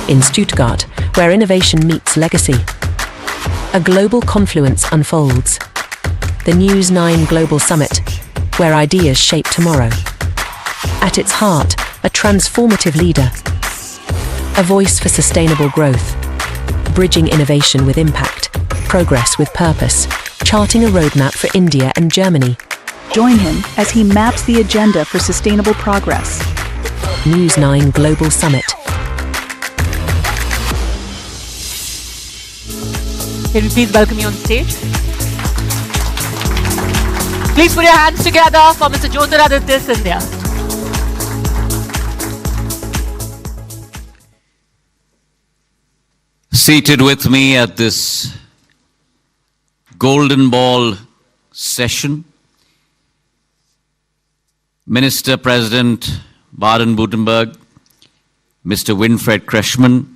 in Stuttgart, where innovation meets legacy. A global confluence unfolds. The News9 Global Summit, where ideas shape tomorrow. At its heart, a transformative leader. A voice for sustainable growth. Bridging innovation with impact, progress with purpose, charting a roadmap for India and Germany. Join him as he maps the agenda for sustainable progress. News9 Global Summit. Can we please welcome you on stage? Please put your hands together for Mr. Jyotiraditya Scindia. Seated with me at this Golden Ball session, Minister President Baden-Württemberg, Mr. Winfried Kretschmann,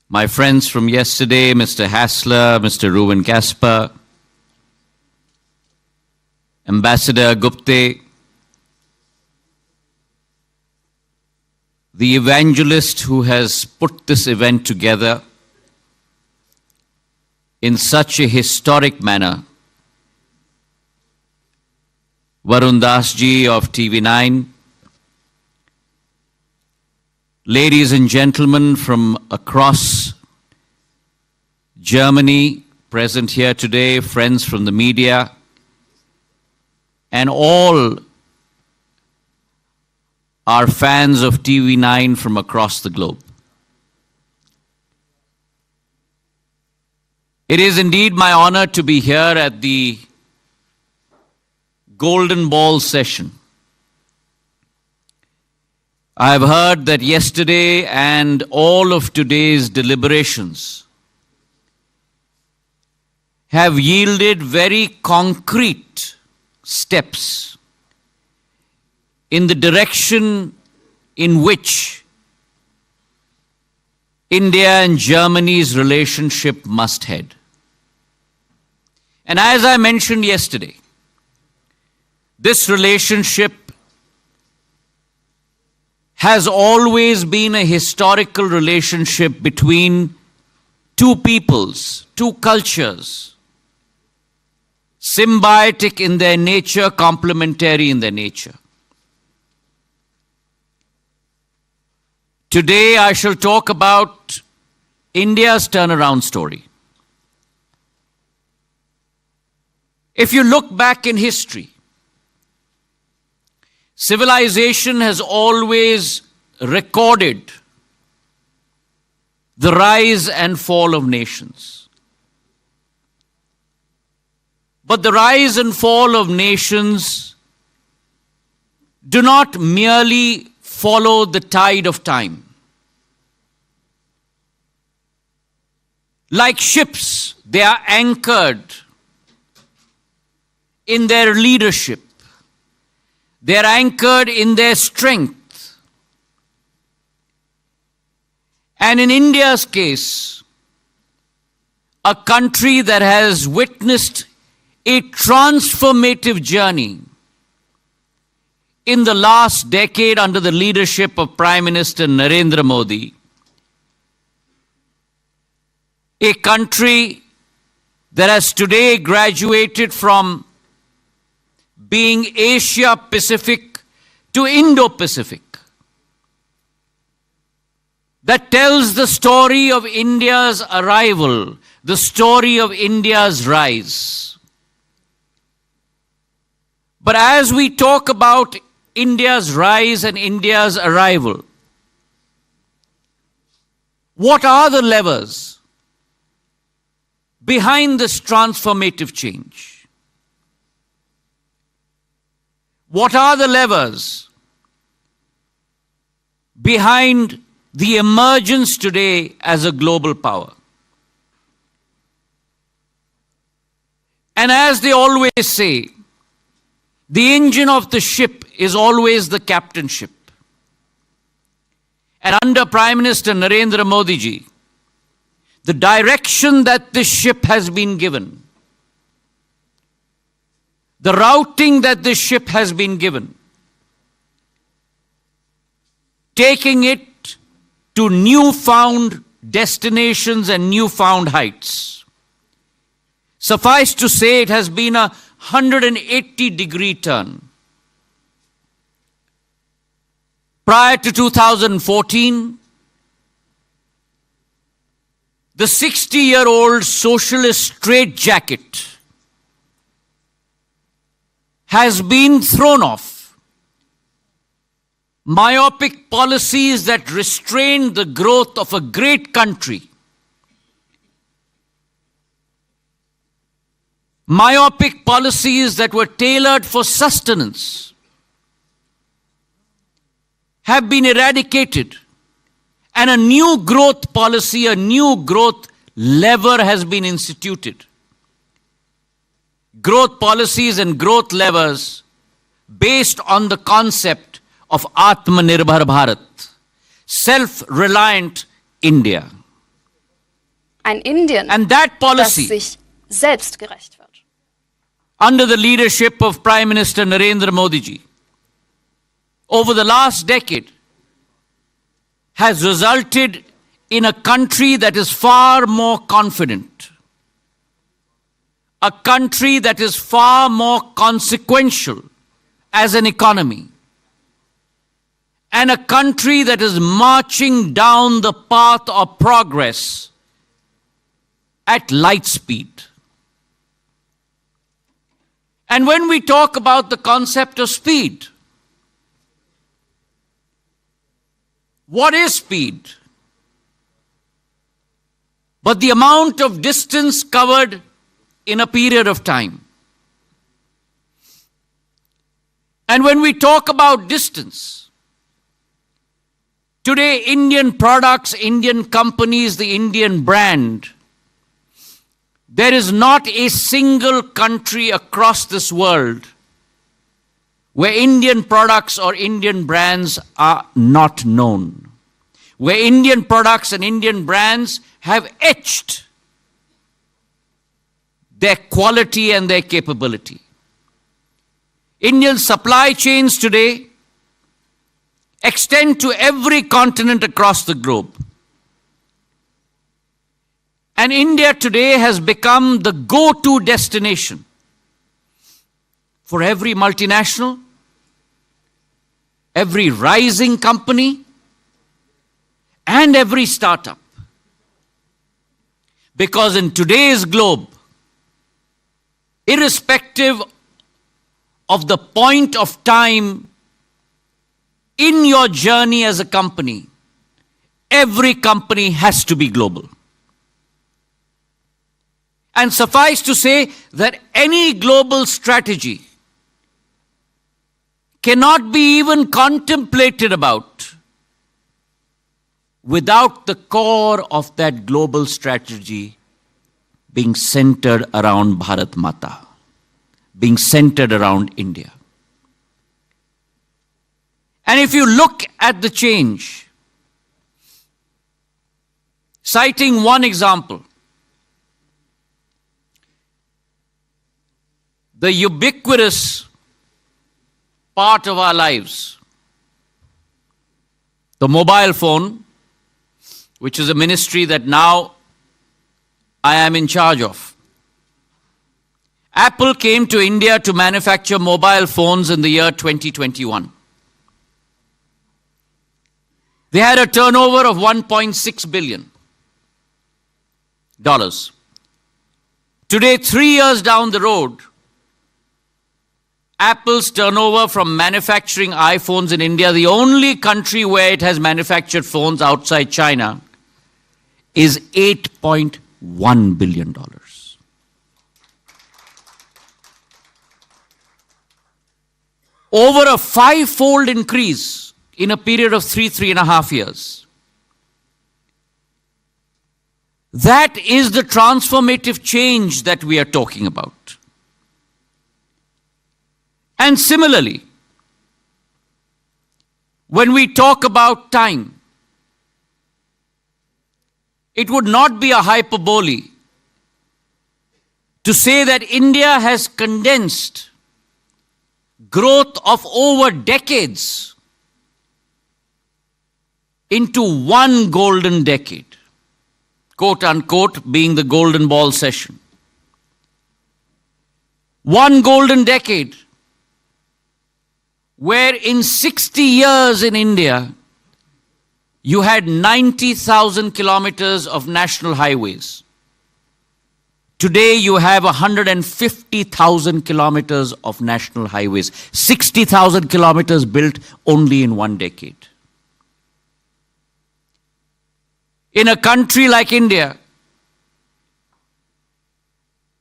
my friends from yesterday, Mr. Hassler, Mr. Ruben Kasper, Ambassador Govt, the evangelist who has put this event together in such a historic manner, Varun Das ji of TV9, ladies and gentlemen from across Germany present here today, friends from the media, and all are fans of TV9 from across the globe. It is indeed my honor to be here at the Golden Ball session. I have heard that yesterday and all of today's deliberations have yielded very concrete steps in the direction in which India and Germany's relationship must head. And as I mentioned yesterday, this relationship has always been a historical relationship between two peoples, two cultures, symbiotic in their nature, complementary in their nature. Today I shall talk about India's turnaround story. If you look back in history, civilization has always recorded the rise and fall of nations. But the rise and fall of nations do not merely follow the tide of time. Like ships, they are anchored in their leadership. They are anchored in their strength. And in India's case, a country that has witnessed a transformative journey in the last decade under the leadership of Prime Minister Narendra Modi, a country that has today graduated from being Asia-Pacific to Indo-Pacific, that tells the story of India's arrival, the story of India's rise. But as we talk about India's rise and India's arrival, what are the levers behind this transformative change? What are the levers behind the emergence today as a global power? And as they always say, the engine of the ship is always the captainship. And under Prime Minister Narendra Modi ji, the direction that this ship has been given, the routing that this ship has been given, taking it to newfound destinations and newfound heights. Suffice to say, it has been a 180-degree turn. Prior to 2014, the 60-year-old socialist straitjacket has been thrown off. Myopic policies that restrained the growth of a great country, myopic policies that were tailored for sustenance, have been eradicated, and a new growth policy, a new growth lever has been instituted. Growth policies and growth levers based on the concept of Atmanirbhar Bharat, self-reliant India. Ein Indien, And that das policy, sich selbst gerecht wird. under the leadership of Prime Minister Narendra Modi ji, over the last decade, has resulted in a country that is far more confident, a country that is far more consequential as an economy, and a country that is marching down the path of progress at light speed. And when we talk about the concept of speed, what is speed? But the amount of distance covered in a period of time. And when we talk about distance, today Indian products, Indian companies, the Indian brand, there is not a single country across this world where Indian products or Indian brands are not known, where Indian products and Indian brands have etched their quality and their capability. Indian supply chains today extend to every continent across the globe. And India today has become the go-to destination for every multinational, every rising company, and every startup. Because in today's globe, irrespective of the point of time in your journey as a company, every company has to be global. And suffice to say that any global strategy cannot be even contemplated about without the core of that global strategy being centered around Bharat Mata, being centered around India. And if you look at the change, citing one example, the ubiquitous part of our lives, the mobile phone, which is a ministry that now I am in charge of. Apple came to India to manufacture mobile phones in the year 2021. They had a turnover of $1.6 billion. Today, 3 years down the road, Apple's turnover from manufacturing iPhones in India, the only country where it has manufactured phones outside China, is $8.1 billion. Over a five-fold increase in a period of 3.5 years. That is the transformative change that we are talking about. And similarly, when we talk about time, it would not be a hyperbole to say that India has condensed growth of over decades into one golden decade, quote unquote, being the golden ball session. One golden decade where in 60 years in India, you had 90,000 kilometers of national highways. Today you have 150,000 kilometers of national highways. 60,000 kilometers built only in one decade. In a country like India,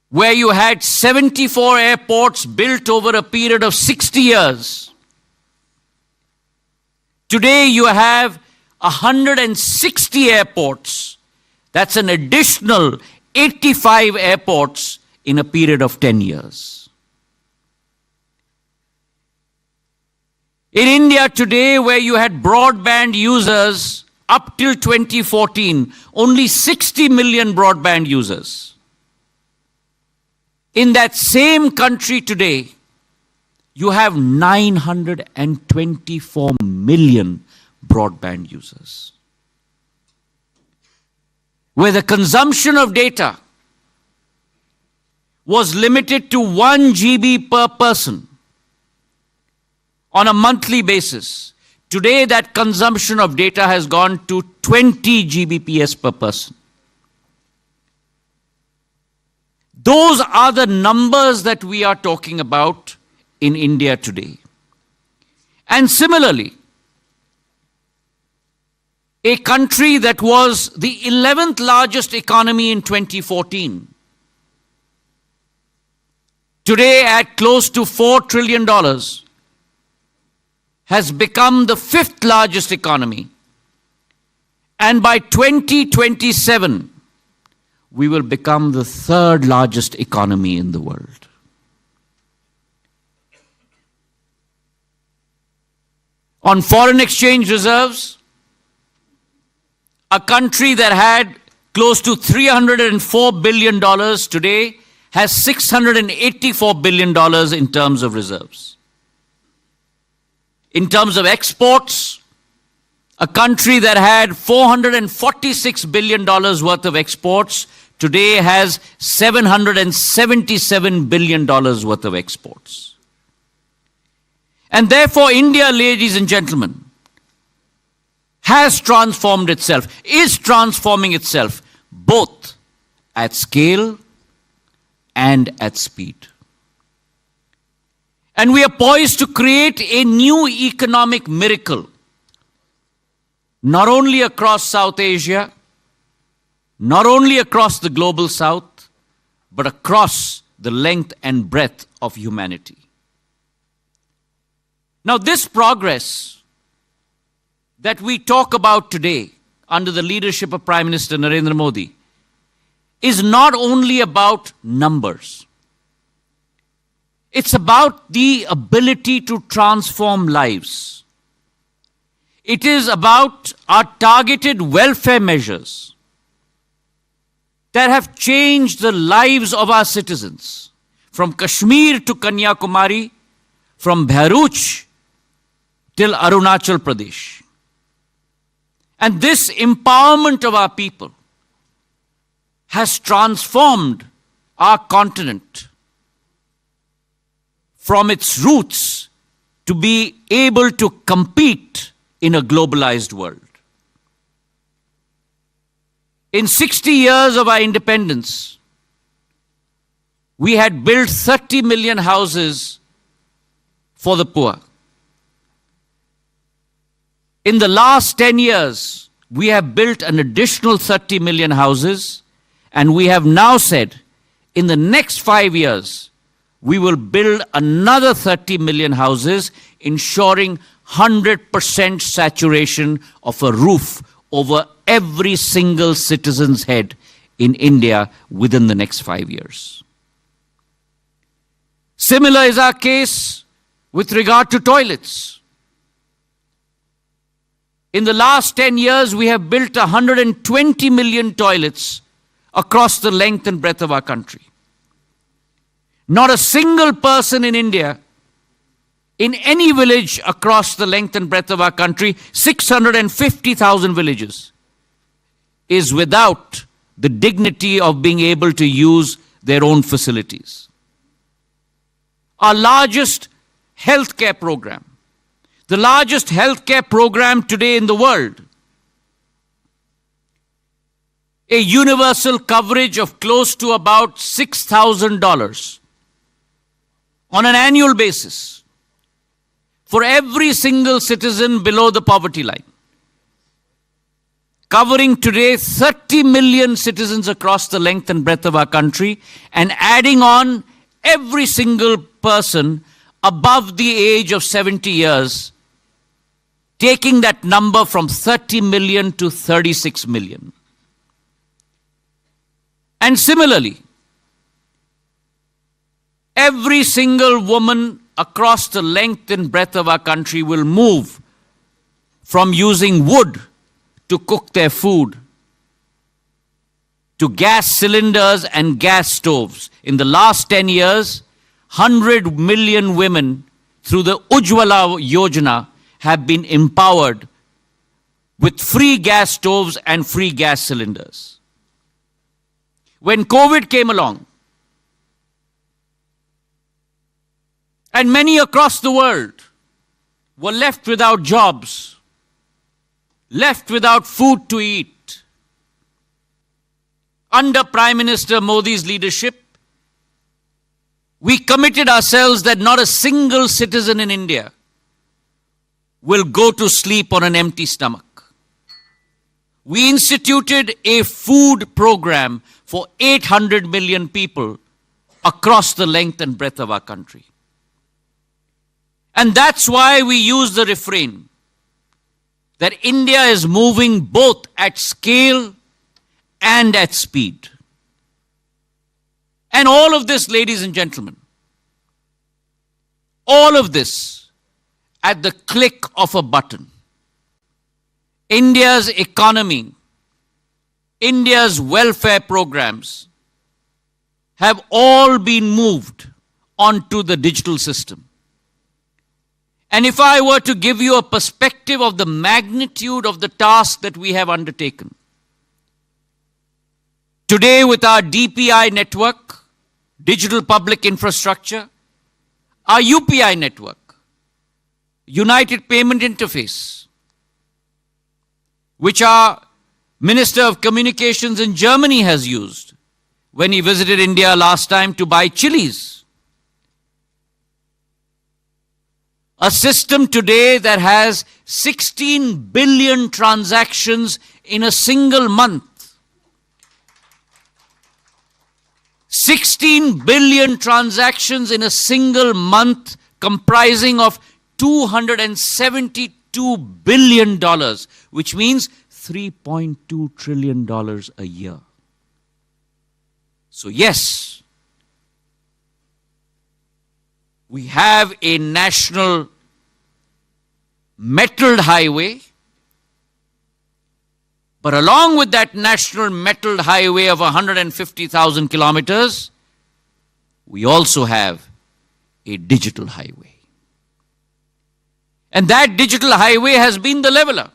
where you had 74 airports built over a period of 60 years, today you have 160 airports. That's an additional 85 airports in a period of 10 years. In India today, where you had broadband users up till 2014, only 60 million broadband users. In that same country today, you have 924 million broadband users, where the consumption of data was limited to 1 GB per person on a monthly basis. Today, that consumption of data has gone to 20 Gbps per person. Those are the numbers that we are talking about in India today. And similarly, a country that was the 11th largest economy in 2014, today at close to $4 trillion, has become the 5th largest economy. And by 2027, we will become the 3rd largest economy in the world. On foreign exchange reserves, a country that had close to $304 billion today has $684 billion in terms of reserves. In terms of exports, a country that had $446 billion worth of exports today has $777 billion worth of exports. And therefore, India, ladies and gentlemen, has transformed itself, is transforming itself, both at scale and at speed. And we are poised to create a new economic miracle, not only across South Asia, not only across the global South, but across the length and breadth of humanity. Now, this progress that we talk about today under the leadership of Prime Minister Narendra Modi is not only about numbers. It's about the ability to transform lives. It is about our targeted welfare measures that have changed the lives of our citizens, from Kashmir to Kanyakumari, from Bharuch till Arunachal Pradesh. And this empowerment of our people has transformed our continent from its roots to be able to compete in a globalized world. In 60 years of our independence, we had built 30 million houses for the poor. In the last 10 years, we have built an additional 30 million houses, and we have now said, in the next 5 years, we will build another 30 million houses, ensuring 100% saturation of a roof over every single citizen's head in India within the next 5 years. Similar is our case with regard to toilets. In the last 10 years, we have built 120 million toilets across the length and breadth of our country. Not a single person in India in any village across the length and breadth of our country, 650,000 villages, is without the dignity of being able to use their own facilities. Our largest healthcare program, the largest healthcare program today in the world, a universal coverage of close to about $6,000 on an annual basis for every single citizen below the poverty line, covering today 30 million citizens across the length and breadth of our country, and adding on every single person above the age of 70 years, taking that number from 30 million to 36 million. And similarly, every single woman across the length and breadth of our country will move from using wood to cook their food to gas cylinders and gas stoves. In the last 10 years, 100 million women through the Ujjwala Yojana have been empowered with free gas stoves and free gas cylinders. When COVID came along, and many across the world were left without jobs, left without food to eat, under Prime Minister Modi's leadership, we committed ourselves that not a single citizen in India will go to sleep on an empty stomach. We instituted a food program for 800 million people across the length and breadth of our country. And that's why we use the refrain that India is moving both at scale and at speed. And all of this, ladies and gentlemen, all of this at the click of a button. India's economy, India's welfare programs have all been moved onto the digital system. And if I were to give you a perspective of the magnitude of the task that we have undertaken, today with our DPI network, digital public infrastructure, our UPI network, United Payment Interface, which our Minister of Communications in Germany has used when he visited India last time to buy chilies. A system today that has 16 billion transactions in a single month. 16 billion transactions in a single month, comprising of $272 billion, which means $3.2 trillion a year. So yes, we have a national metalled highway, but along with that national metalled highway of 150,000 kilometers, we also have a digital highway. And that digital highway has been the leveler,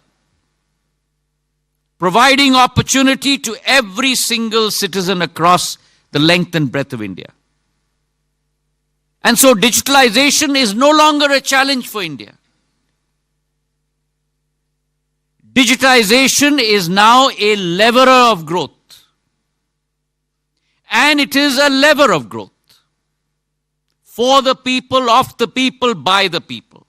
providing opportunity to every single citizen across the length and breadth of India. And so digitalization is no longer a challenge for India. Digitization is now a leveler of growth. And it is a lever of growth. For the people, of the people, by the people.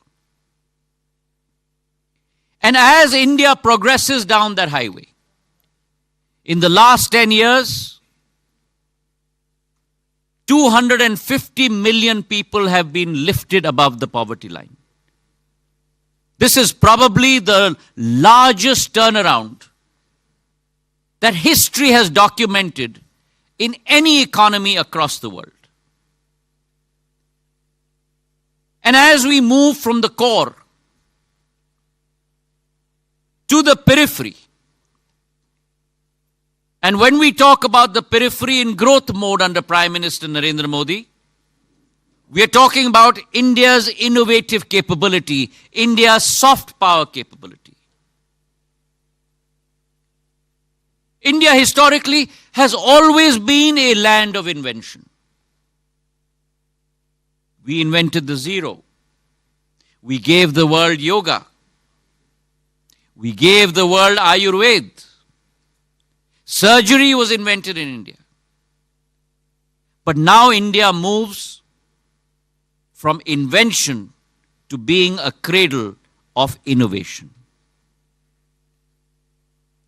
And as India progresses down that highway, in the last 10 years, 250 million people have been lifted above the poverty line. This is probably the largest turnaround that history has documented in any economy across the world. And as we move from the core to the periphery, and when we talk about the periphery in growth mode under Prime Minister Narendra Modi, We are talking about India's innovative capability, India's soft power capability. India historically has always been a land of invention. We invented the zero. We gave the world yoga. We gave the world Ayurveda. Surgery was invented in India. But now India moves from invention to being a cradle of innovation.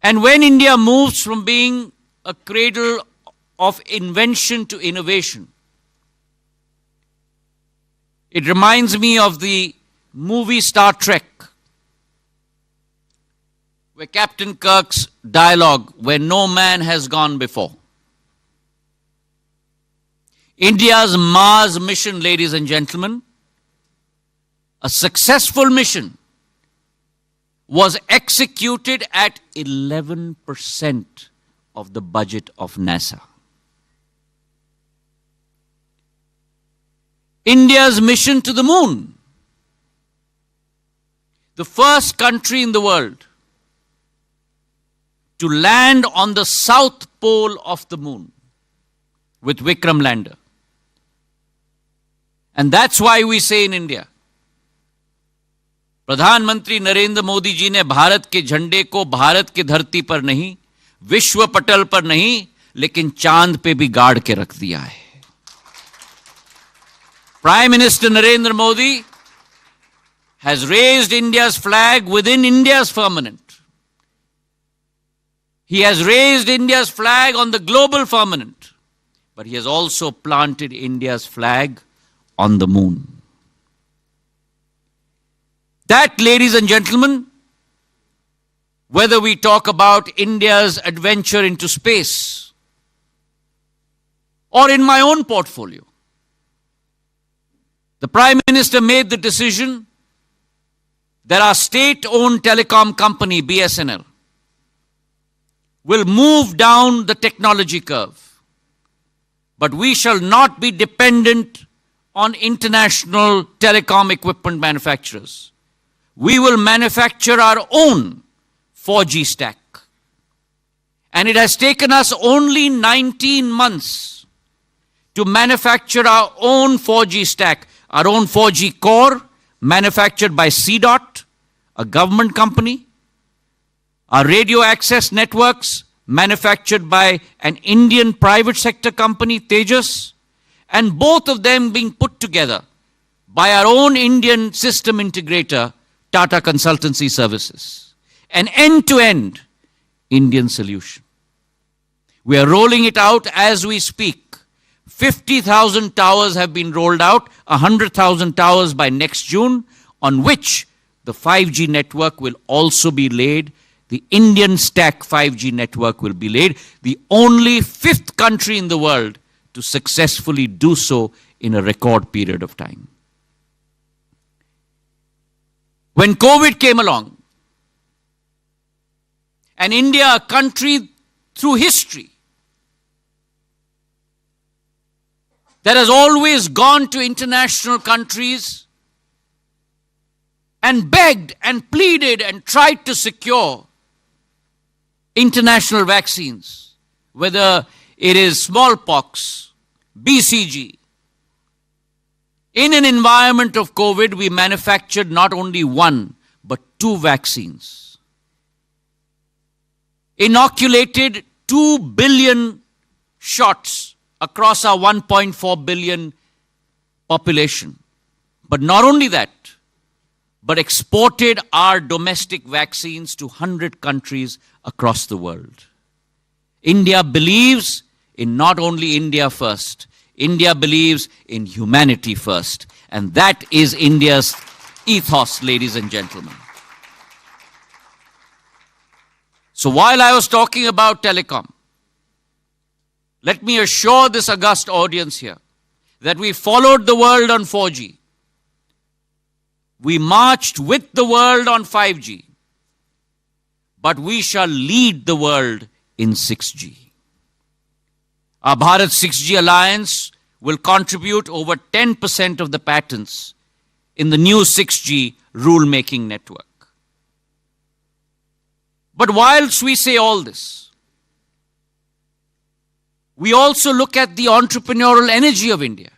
And when India moves from being a cradle of invention to innovation, it reminds me of the movie Star Trek, where Captain Kirk's dialogue, "Where no man has gone before." India's Mars mission, ladies and gentlemen, a successful mission, was executed at 11% of the budget of NASA. India's mission to the moon, the first country in the world to land on the south pole of the moon with Vikram lander. And that's why we say in India, प्रधानमंत्री नरेंद्र मोदी जी ने भारत के झंडे को भारत की धरती पर नहीं, विश्व पटल पर नहीं, लेकिन चांद पे भी गाड़ के रख दिया है. Prime Minister Narendra Modi has raised India's flag within India's firmament. He has raised India's flag on the global firmament, but he has also planted India's flag on the moon. That, ladies and gentlemen, whether we talk about India's adventure into space or in my own portfolio, the Prime Minister made the decision that our state-owned telecom company, BSNL, will move down the technology curve. But we shall not be dependent on international telecom equipment manufacturers. We will manufacture our own 4G stack. And it has taken us only 19 months to manufacture our own 4G stack, our own 4G core, manufactured by CDOT, a government company. Our radio access networks, manufactured by an Indian private sector company, Tejas, and both of them being put together by our own Indian system integrator, Tata Consultancy Services. An end-to-end Indian solution. We are rolling it out as we speak. 50,000 towers have been rolled out, 100,000 towers by next June, on which the 5G network will also be laid. The Indian stack 5G network will be laid. The only fifth country in the world to successfully do so in a record period of time. When COVID came along, and India, a country through history that has always gone to international countries and begged and pleaded and tried to secure international vaccines, whether it is smallpox, BCG. In an environment of COVID, we manufactured not only one, but 2 vaccines. Inoculated 2 billion shots across our 1.4 billion population. But not only that, but exported our domestic vaccines to 100 countries across the world. India believes in not only India first, India believes in humanity first. And that is India's ethos, ladies and gentlemen. So while I was talking about telecom, let me assure this august audience here that we followed the world on 4G. We marched with the world on 5G. But we shall lead the world in 6G. Our Bharat 6G alliance will contribute over 10% of the patents in the new 6G rule-making network. But whilst we say all this, we also look at the entrepreneurial energy of India.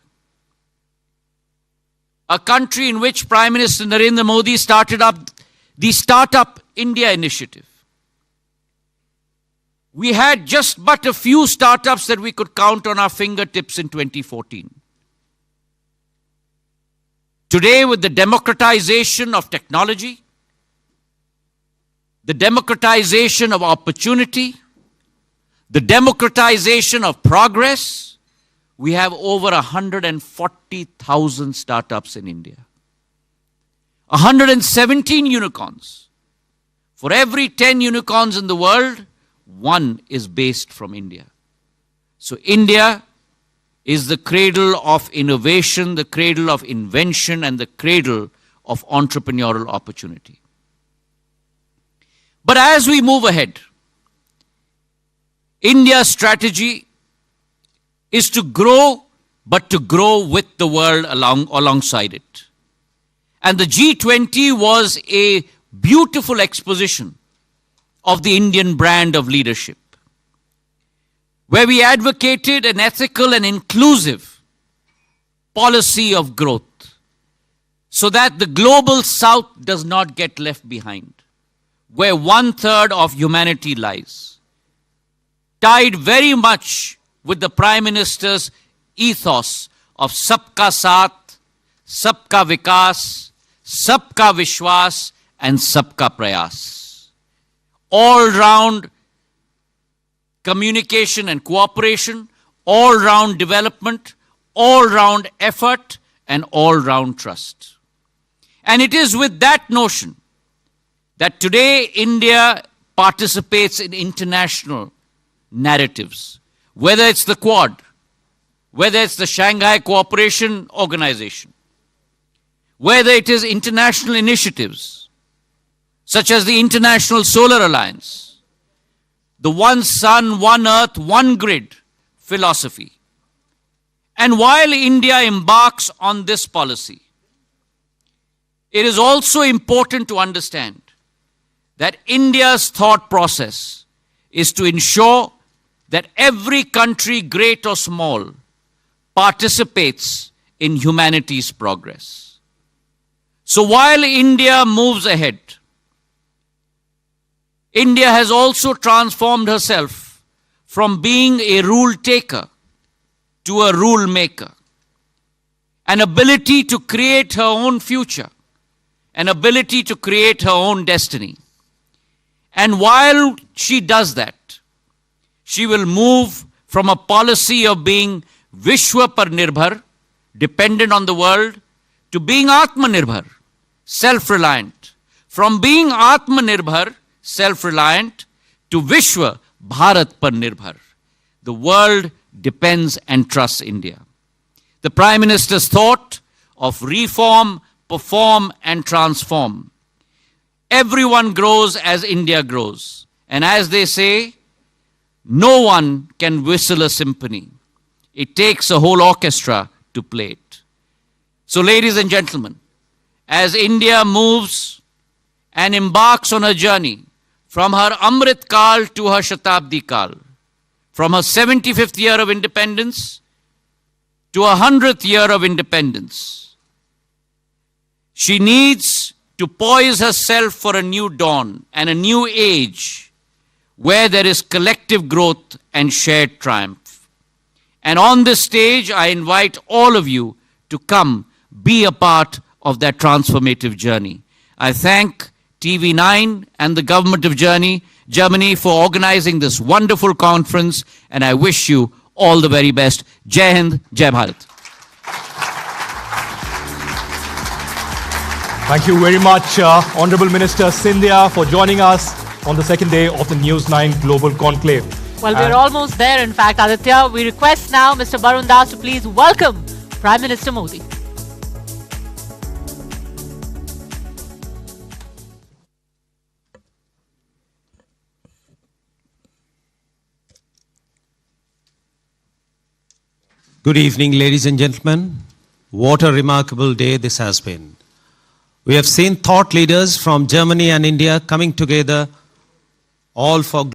A country in which Prime Minister Narendra Modi started up the Startup India initiative. We had just but a few startups that we could count on our fingertips in 2014. Today, with the democratization of technology, the democratization of opportunity, the democratization of progress, we have over 140,000 startups in India. 117 unicorns. For every 10 unicorns in the world, one is based from India. So India is the cradle of innovation, the cradle of invention, and the cradle of entrepreneurial opportunity. But as we move ahead, India's strategy is to grow, but to grow with the world alongside it. And the G20 was a beautiful exposition of the Indian brand of leadership, where we advocated an ethical and inclusive policy of growth so that the global south does not get left behind, where 1/3 of humanity lies, tied very much with the Prime Minister's ethos of Sabka Saath, Sabka Vikas, Sabka Vishwas, and Sabka Prayas. All-round communication and cooperation, all-round development, all-round effort, and all-round trust. And it is with that notion that today India participates in international narratives, whether it's the Quad, whether it's the Shanghai Cooperation Organization, whether it is international initiatives, such as the International Solar Alliance, the One Sun, One Earth, One Grid philosophy. And while India embarks on this policy, it is also important to understand that India's thought process is to ensure that every country, great or small, participates in humanity's progress. So while India moves ahead, India has also transformed herself from being a rule taker to a rule maker. An ability to create her own future, an ability to create her own destiny. And while she does that, she will move from a policy of being Vishwa par Nirbhar, dependent on the world, to being Atmanirbhar, self-reliant. From being Atmanirbhar, self-reliant, to Vishwa Bharat par Nirbhar. The world depends and trusts India. The Prime Minister's thought of reform, perform, and transform. Everyone grows as India grows. And as they say, no one can whistle a symphony. It takes a whole orchestra to play it. So, ladies and gentlemen, as India moves and embarks on a journey from her Amrit Kal to her Shatabdi Kal, from her 75th year of independence to her 100th year of independence, she needs to poise herself for a new dawn and a new age where there is collective growth and shared triumph. And on this stage, I invite all of you to come be a part of that transformative journey. I thank TV9 and the government of Germany for organizing this wonderful conference, and I wish you all the very best. Jai Hind, Jai Bharat. Thank you very much, Honorable Minister Scindia, for joining us on the second day of the News9 Global Conclave. Well, we're almost there, in fact, Aditya. We request now Mr. Barun Das to please welcome Prime Minister Modi. Good evening, ladies and gentlemen. What a remarkable day this has been. We have seen thought leaders from Germany and India coming together, all for